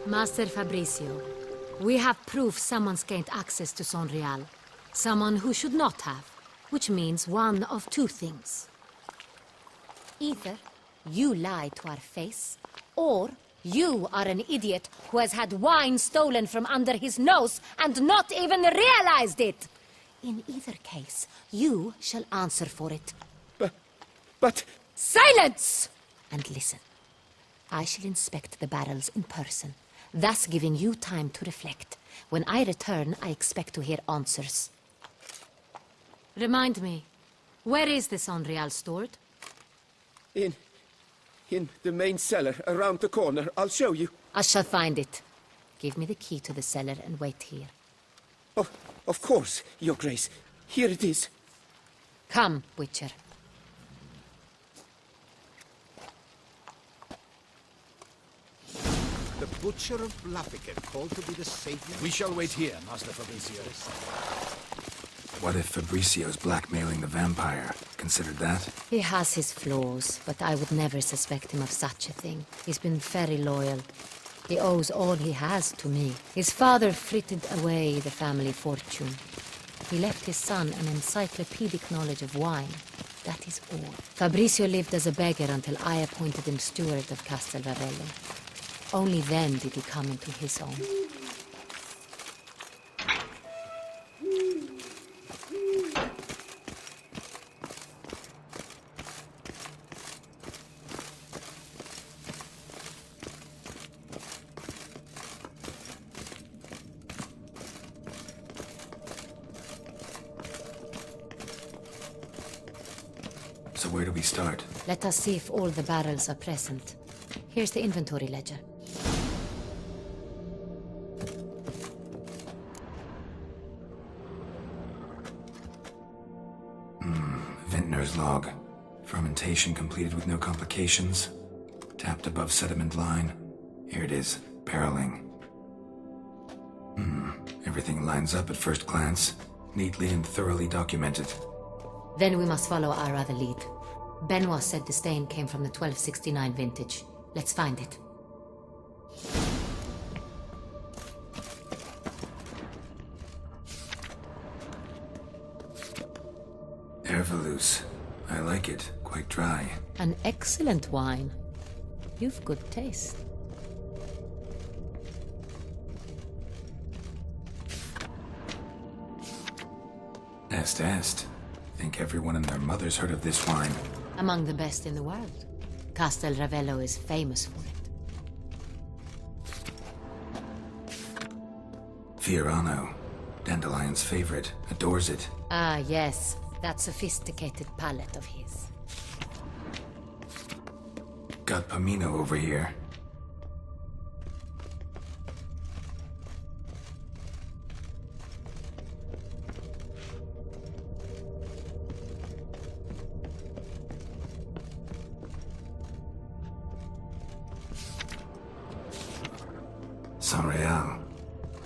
Master Fabricio, we have proof someone's gained access to Sonreal. Someone who should not have, which means one of two things. Either you lie to our face, or you are an idiot who has had wine stolen from under his nose and not even realized it. In either case, you shall answer for it. But... Silence! And listen. I shall inspect the barrels in person, thus giving you time to reflect. When I return, I expect to hear answers. Remind me, where is this Sonreal stored? In the main cellar, around the corner. I'll show you. I shall find it. Give me the key to the cellar and wait here. Oh, of course, Your Grace. Here it is. Come, Witcher. The Butcher of Blaviken, called to be the savior... We shall wait here, Master Fabricio. What if Fabricio's blackmailing the vampire? Considered that? He has his flaws, but I would never suspect him of such a thing. He's been very loyal. He owes all he has to me. His father frittered away the family fortune. He left his son an encyclopedic knowledge of wine. That is all. Fabricio lived as a beggar until I appointed him steward of Castel Ravello. Only then did he come into his own. So where do we start? Let us see if all the barrels are present. Here's the inventory ledger. Vintner's log. Fermentation completed with no complications. Tapped above sediment line. Here it is. Barreling. Everything lines up at first glance. Neatly and thoroughly documented. Then we must follow our other lead. Benoit said the stain came from the 1269 vintage. Let's find it. Ervelus. I like it. Quite dry. An excellent wine. You've good taste. Est. Think everyone and their mother's heard of this wine. Among the best in the world. Castel Ravello is famous for it. Fiorano. Dandelion's favorite. Adores it. Ah, yes. That sophisticated palate of his. Got Pomino over here. Sonreal.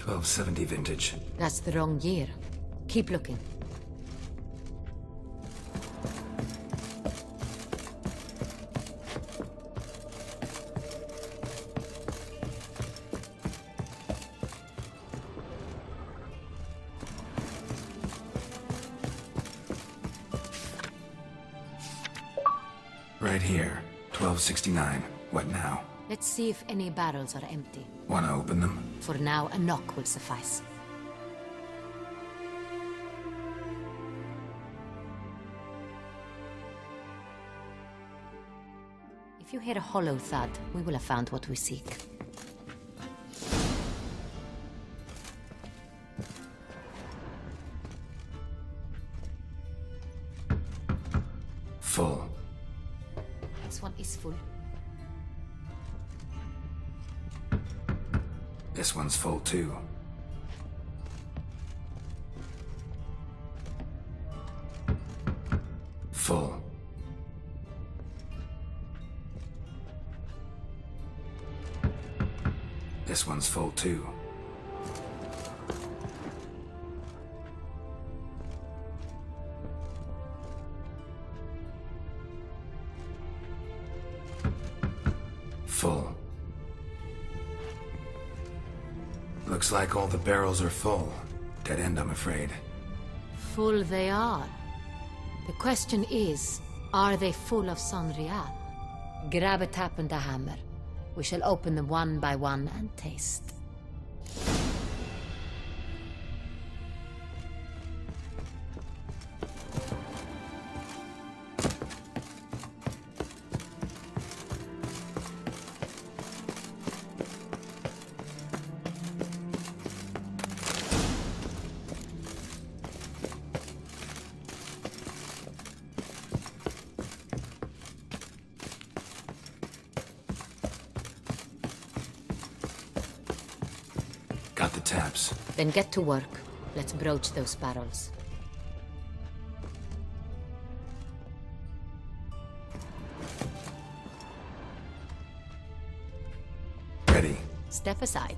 1270 vintage. That's the wrong year. Keep looking. Right here. 1269. What now? Let's see if any barrels are empty. Wanna open them? For now, a knock will suffice. If you hear a hollow thud, we will have found what we seek. Full. This one is full. This one's full too. Full. This one's full too. Full. Looks like all the barrels are full. Dead end, I'm afraid. Full they are. The question is, are they full of Sonreal? Grab a tap and a hammer. We shall open them one by one and taste. Got the taps. Then get to work. Let's broach those barrels. Ready. Step aside.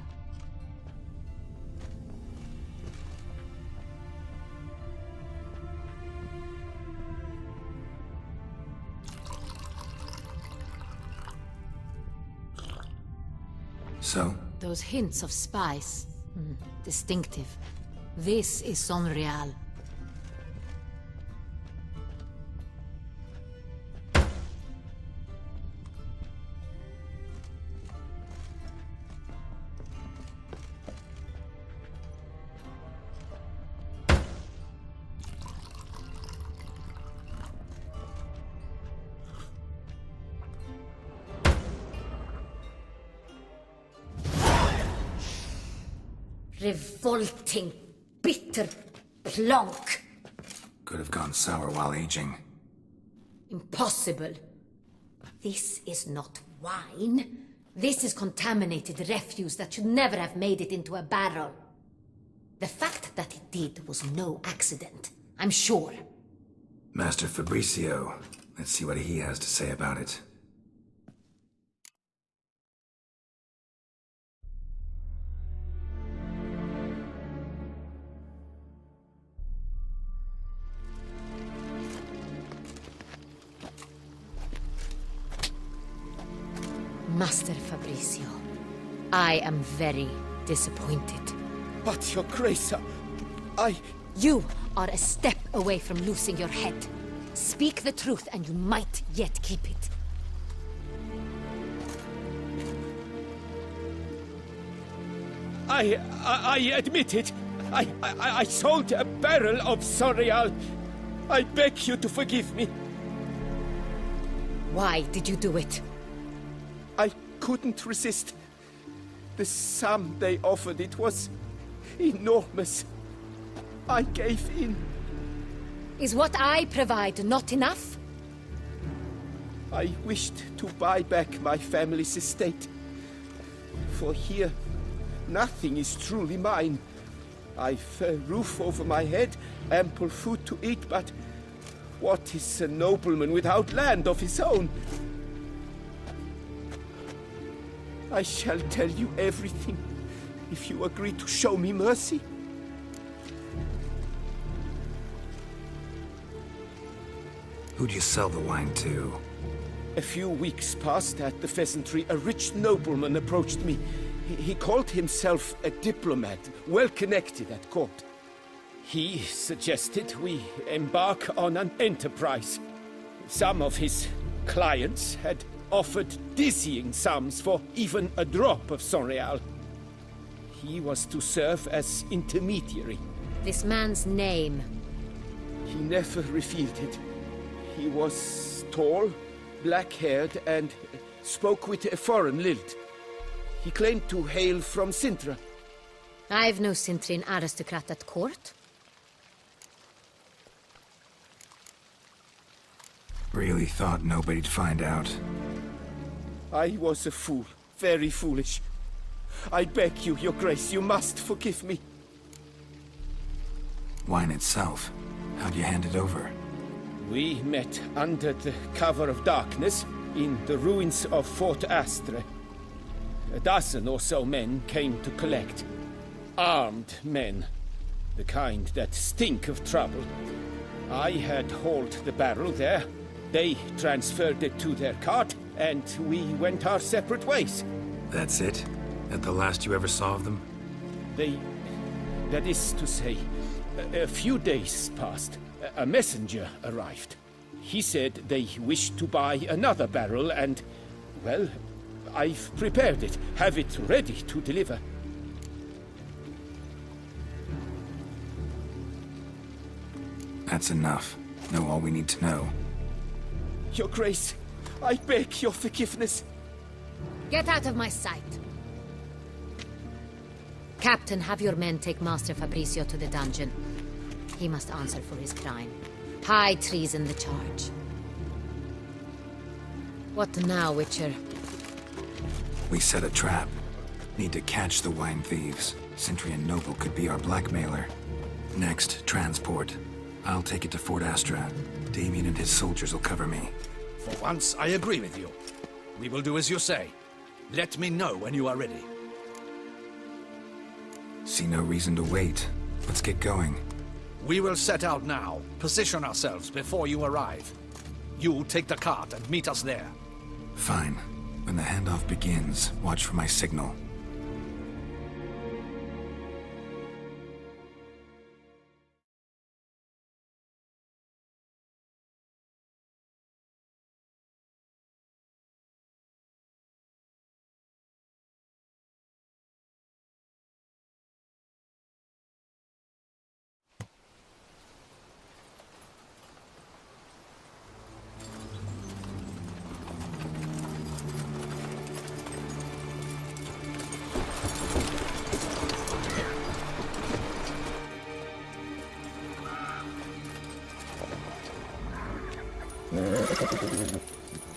So? Those hints of spice. Distinctive. This is Sonreal. Revolting, bitter plonk. Could have gone sour while aging. Impossible. This is not wine. This is contaminated refuse that should never have made it into a barrel. The fact that it did was no accident, I'm sure. Master Fabricio. Let's see what he has to say about it. Master Fabricio, I am very disappointed. But, Your Grace, I... You are a step away from losing your head. Speak the truth and you might yet keep it. I admit it. I sold a barrel of Sonreal. I beg you to forgive me. Why did you do it? I couldn't resist. The sum they offered, it was enormous. I gave in. Is what I provide not enough? I wished to buy back my family's estate. For here, nothing is truly mine. I've a roof over my head, ample food to eat, but what is a nobleman without land of his own? I shall tell you everything, if you agree to show me mercy. Who'd you sell the wine to? A few weeks past at the Pheasantry, a rich nobleman approached me. He called himself a diplomat, well connected at court. He suggested we embark on an enterprise. Some of his clients had offered dizzying sums for even a drop of Sonreal. He was to serve as intermediary. This man's name. He never revealed it. He was tall, black-haired, and spoke with a foreign lilt. He claimed to hail from Sintra. I've no Sintrian aristocrat at court. Really thought nobody'd find out. I was a fool, very foolish. I beg you, Your Grace, you must forgive me. Wine itself. How'd you hand it over? We met under the cover of darkness in the ruins of Fort Astre. A dozen or so men came to collect. Armed men. The kind that stink of trouble. I had hauled the barrel there. They transferred it to their cart, and we went our separate ways. That's it? That the last you ever saw of them? That is to say, a few days passed. A messenger arrived. He said they wished to buy another barrel and, well, I've prepared it. Have it ready to deliver. That's enough. Know all we need to know. Your Grace, I beg your forgiveness. Get out of my sight. Captain, have your men take Master Fabrizio to the dungeon. He must answer for his crime. High treason the charge. What now, Witcher? We set a trap. Need to catch the wine thieves. Sentry and Noble could be our blackmailer. Next, transport. I'll take it to Fort Astra. Damien and his soldiers will cover me. For once, I agree with you. We will do as you say. Let me know when you are ready. See no reason to wait. Let's get going. We will set out now. Position ourselves before you arrive. You take the cart and meet us there. Fine. When the handoff begins, watch for my signal.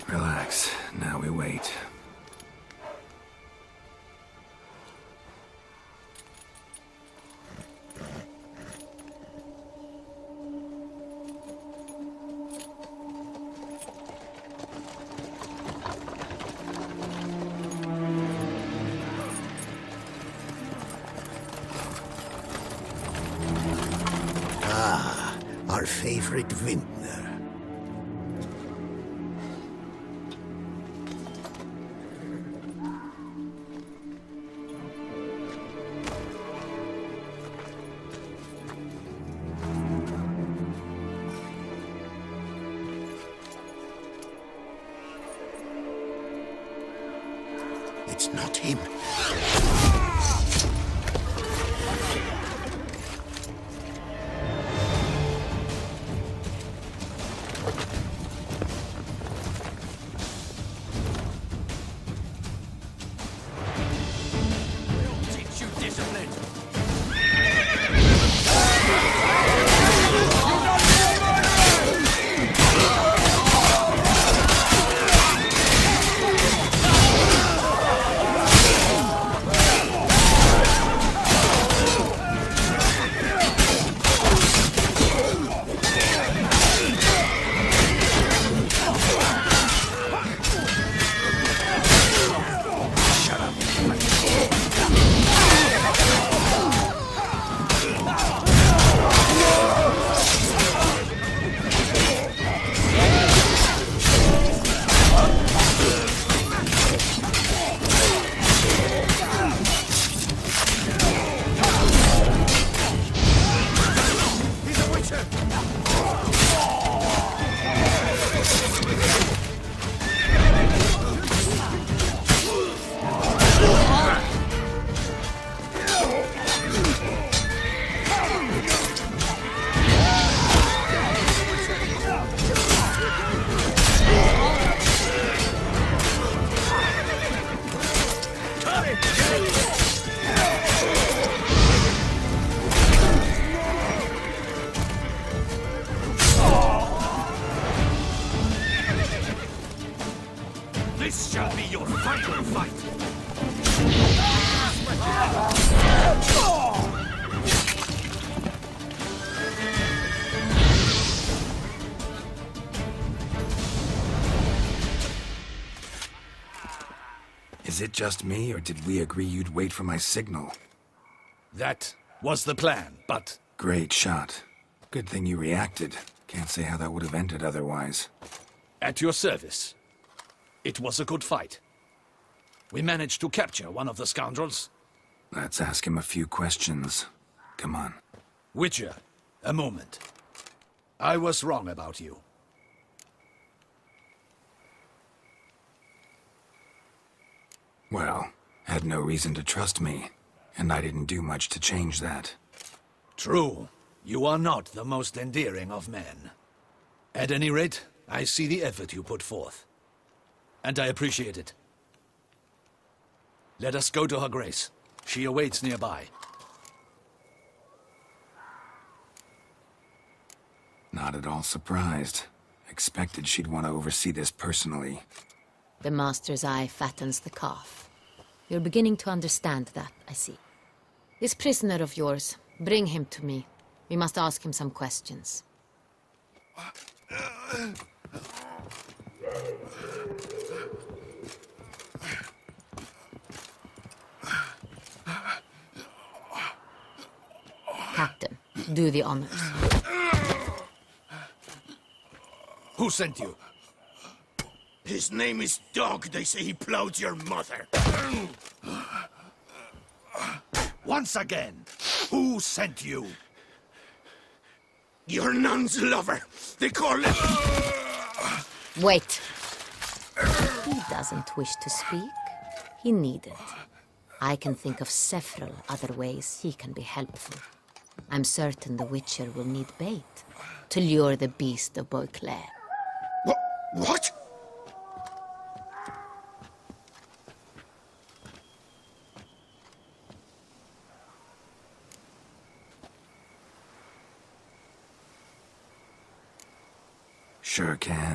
Relax. Now we wait. Our favorite vintner. It's not him. Teach you discipline. This shall be your final fight. Is it just me, or did we agree you'd wait for my signal? That was the plan, but Great shot. Good thing you reacted. Can't say how that would have ended otherwise. at your service. It was a good fight. We managed to capture one of the scoundrels. Let's ask him a few questions. Come on. Witcher, a moment. I was wrong about you. Well, had no reason to trust me, and I didn't do much to change that. True. You are not the most endearing of men. At any rate, I see the effort you put forth. And I appreciate it. Let us go to her grace. She awaits nearby. Not at all surprised. Expected she'd want to oversee this personally. The Master's eye fattens the calf. You're beginning to understand that, I see. This prisoner of yours, bring him to me. We must ask him some questions. Captain, do the honors. Who sent you? His name is Dog. They say he plowed your mother. Once again, who sent you? Your nun's lover. They call him... Wait. He doesn't wish to speak. He needn't. I can think of several other ways he can be helpful. I'm certain the Witcher will need bait to lure the beast of Beauclair. What? Sure can.